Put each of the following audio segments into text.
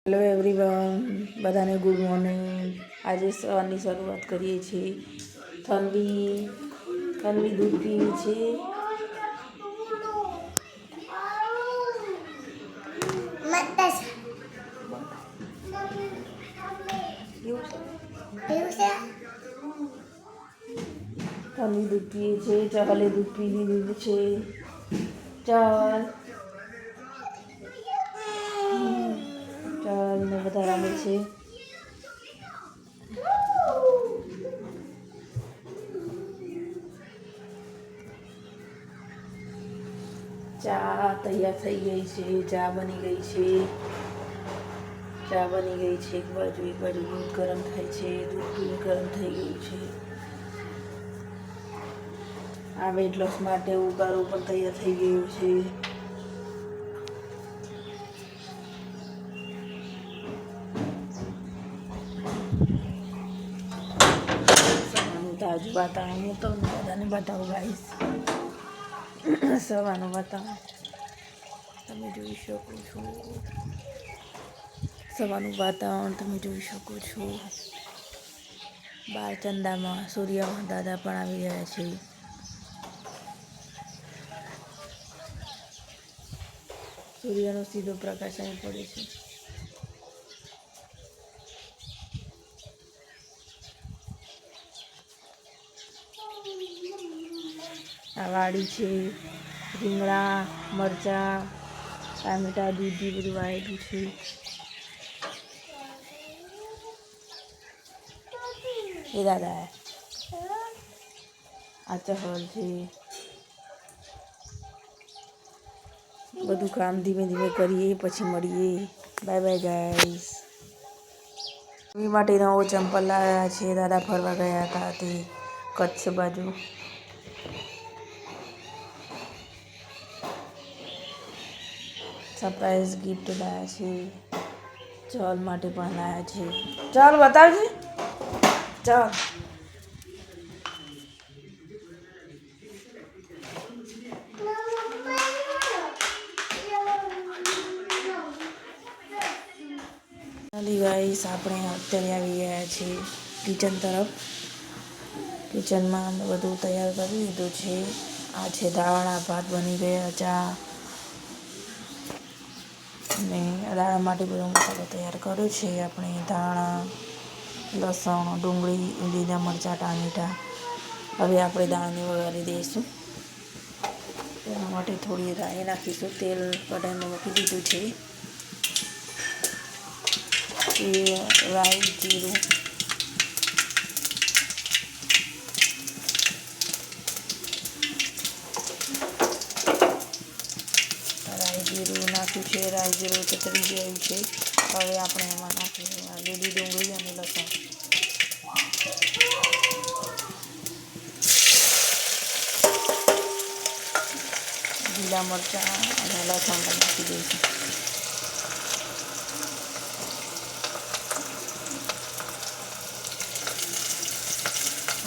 Hello everyone, બધાને good morning. આજે સવારની શરૂઆત કરીએ છીએ। તન્વી દૂધ પીવી છે। તન્વી દૂધ પીએ છે। ચહલે દૂધ પી લીધું છે। ચહલ ને બધા રમે છે। ચા તૈયાર થઈ ગઈ છે। ચા બની ગઈ છે। એક બાજુ દૂધ ગરમ થાય છે। દૂધ ગરમ થઈ ગયું છે। આ વેટ લોસ માટે ઉકાળો પણ તૈયાર થઈ ગયો છે। સવારનું તાજું વાતાવરણ હું તમને બધાને બતાવું ગાઈશ। સવારનું વાતાવરણ તમે જોઈ શકો છો। બાર ચંદામાં સૂર્યમાં દાદા પણ આવી રહ્યા છે। સૂર્યનો સીધો પ્રકાશ અહીં પડે છે। આ વાડી છે। રીંગણા, મરચાં, ટામેટા, દૂધી બધું વાવેલું છે। એ દાદા આ ચહલ છે। બધું કામ ધીમે ધીમે કરીએ પછી મળીએ। Bye bye guys. એ માટે નવો ચંપલ લાવ્યા છે। દાદા ફરવા ગયા હતા તે કચ્છ બાજુ। સરપ્રાઈઝ ગિફ્ટ લાવ્યા છે। ચહલ માટે પણ લાવ્યા છે। ચહલ બતાવજે। ચહલ ગાઈસ, આપણે અત્યારે આવી ગયા છીએ કિચન તરફ। કિચનમાં અમે બધું તૈયાર કરી લીધું છે। આ છે દાળના ભાત બની ગયા। ચા અને દાળ માટે બધો મસાલો તૈયાર કર્યો છે। આપણે ધાણા, લસણ, ડુંગળી, લીલા મરચાં, ટામેટાં। હવે આપણે દાળને વઘારી દઈશું। તેના માટે થોડી રાઈ નાખીશું। તેલ કઢાઈમાં મૂકી દીધું છે। રાઈ, જીરું, નાખ્યું છે। રાઈ જીરું ચતરી ગયું છે। હવે આપણે એમાં નાખીશું લીલી ડુંગળી અને લસણ। લીલા મરચાં અને લસણ પણ નાખી દઈશું।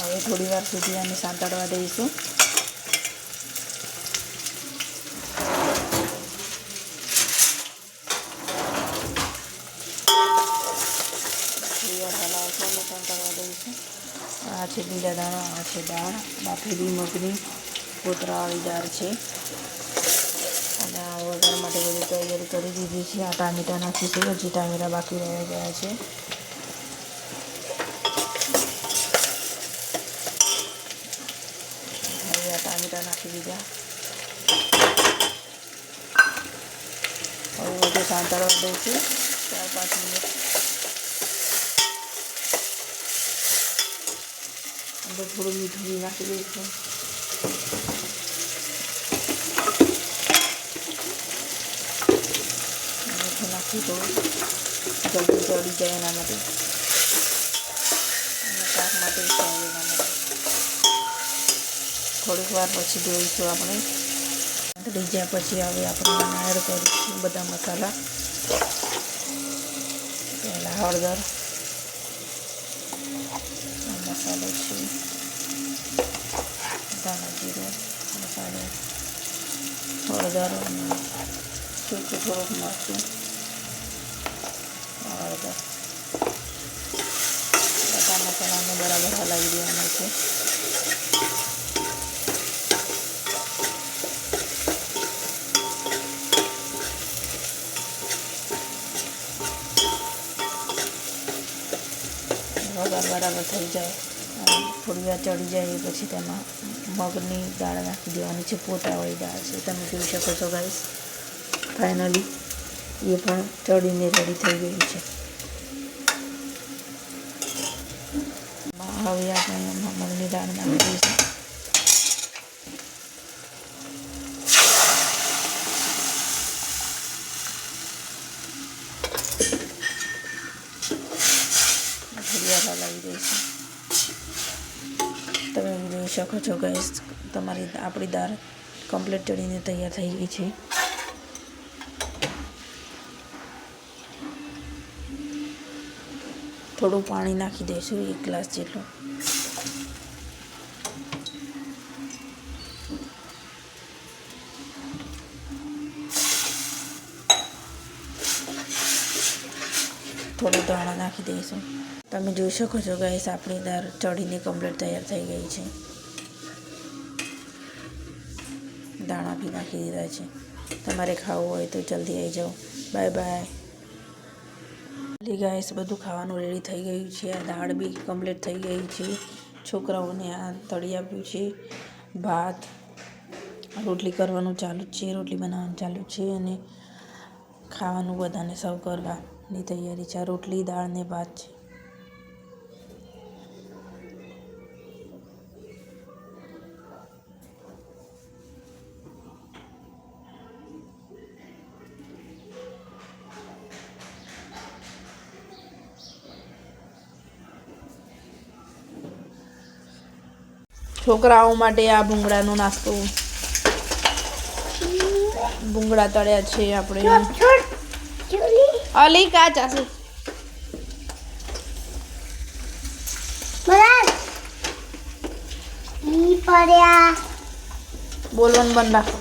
હવે થોડી વાર સુધી આને સાંતળવા દઈશું। આ છે લીલા દાણા, આ છે દાળ, બાફેલી મગની કોતરાવાળી દાળ છે। અને આ વઘાર માટે બધી તૈયારી કરી દીધી છે। આ ટામેટા નાખીશું। હજી ટામેટા બાકી રહી ગયા છે। હવે આ ટામેટા નાખી દીધા। હવે બધું સાંતળવા દઈશું 4-5 મિનિટ। અંદર થોડું મીઠું બી નાખી દઈશું। મીઠું નાખી દો જલ્દી ચડી જાય એના માટે, અને શાક માટે એના માટે। થોડીક વાર પછી જોઈશું આપણે। ચડી ગયા પછી હવે આપણે એડ કરીશું બધા મસાલા। પહેલાં હળદર, મસાલો છે, ધાણા જીરું મસાલો, હળદર, થોડુંક મરચું, હળદર. બધા મસાલાને બરાબર હલાવી દેવાનો છે. વઘાર બરાબર થઈ જાય, થોડી વાર ચડી જાય પછી તેમાં મગની દાળ નાખી દેવાની છે. પોતાવાળી દાળ છે, તમે જોઈ શકો છો ગાઈસ. ફાઇનલી એ પણ ચડીને રેડી થઈ ગયું છે. હવે આપણે એમાં મગની દાળ નાખી દઈશું. હલાવી દઈશું. તમે જોઈ શકો છો ગાઈસ, આપણી દાળ કમ્પ્લીટ ચડીને તૈયાર થઈ ગઈ છે. થોડું પાણી નાખી દઈશું, 1 ગ્લાસ જેટલું. થોડું દાણા નાખી દઈશું. તમે જોઈ શકો છો ગાઈસ, આપણી દાળ ચડીને કમ્પ્લીટ તૈયાર થઈ ગઈ છે. દાણા બી નાખી દીધા છે. તમારે ખાવું હોય તો જલ્દી આવી જાઓ. Bye bye. ગાઈસ, બધું ખાવાનું રેડી થઈ ગયું છે. આ દાળ બી કમ્પ્લીટ થઈ ગઈ છે. છોકરાઓને આ તળી આપ્યું છે. ભાત, રોટલી કરવાનું ચાલુ છે, રોટલી બનાવવાનું ચાલુ છે અને ખાવાનું બધાને સર્વ કરવાની તૈયારી છે. રોટલી, દાળ ને ભાત છે. છોકરાઓ માટે આ ભૂંગળાનો નાસ્તો. ભૂંગળા તળ્યા છે આપણે. અલી કા ચાસી બોલવાનું બંધ રાખો.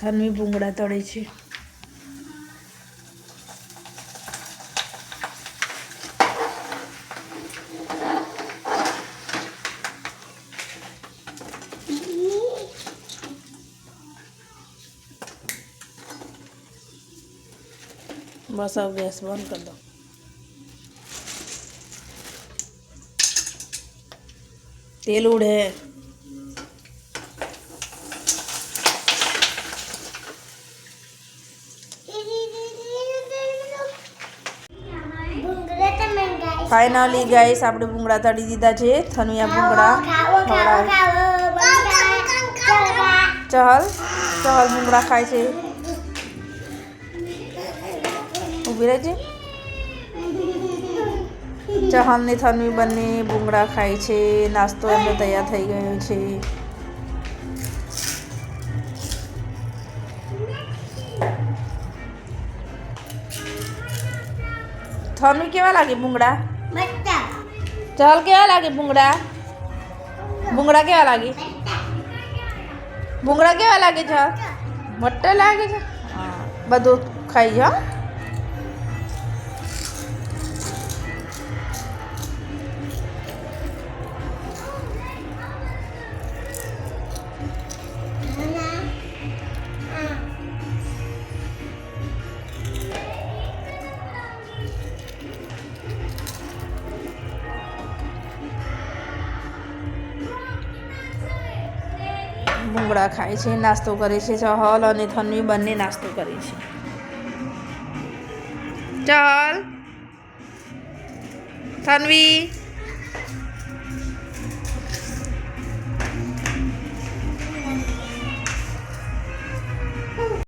થાનવી ભૂંગળા તળે છે. બસ હવે ગેસ બંધ કરી દો. તેલ ઉડે. ફાઇનલી ગાઈસ, આપણે ભૂંગળા તળી દીધા છે. થનુયા ભૂંગળા ચહલ ભૂંગળા ખાય છે. ઊભી રહેજે. ચહલ ને થનવી બંને ભૂંગળા ખાય છે. નાસ્તો એમનો તૈયાર થઈ ગયો છે. થનવી કેવા લાગે ભૂંગળા? ચહલ કેવા લાગે ભૂંગળા? ભૂંગળા કેવા લાગે? ભૂંગળા કેવા લાગે છે? મસ્ત લાગે છે. હા, બધું ખાઈ જાઓ. ભૂંગળા ખાય છે, નાસ્તો કરે છે. ચહલ અને થનવી બંને નાસ્તો કરે છે. ચહલ, થનવી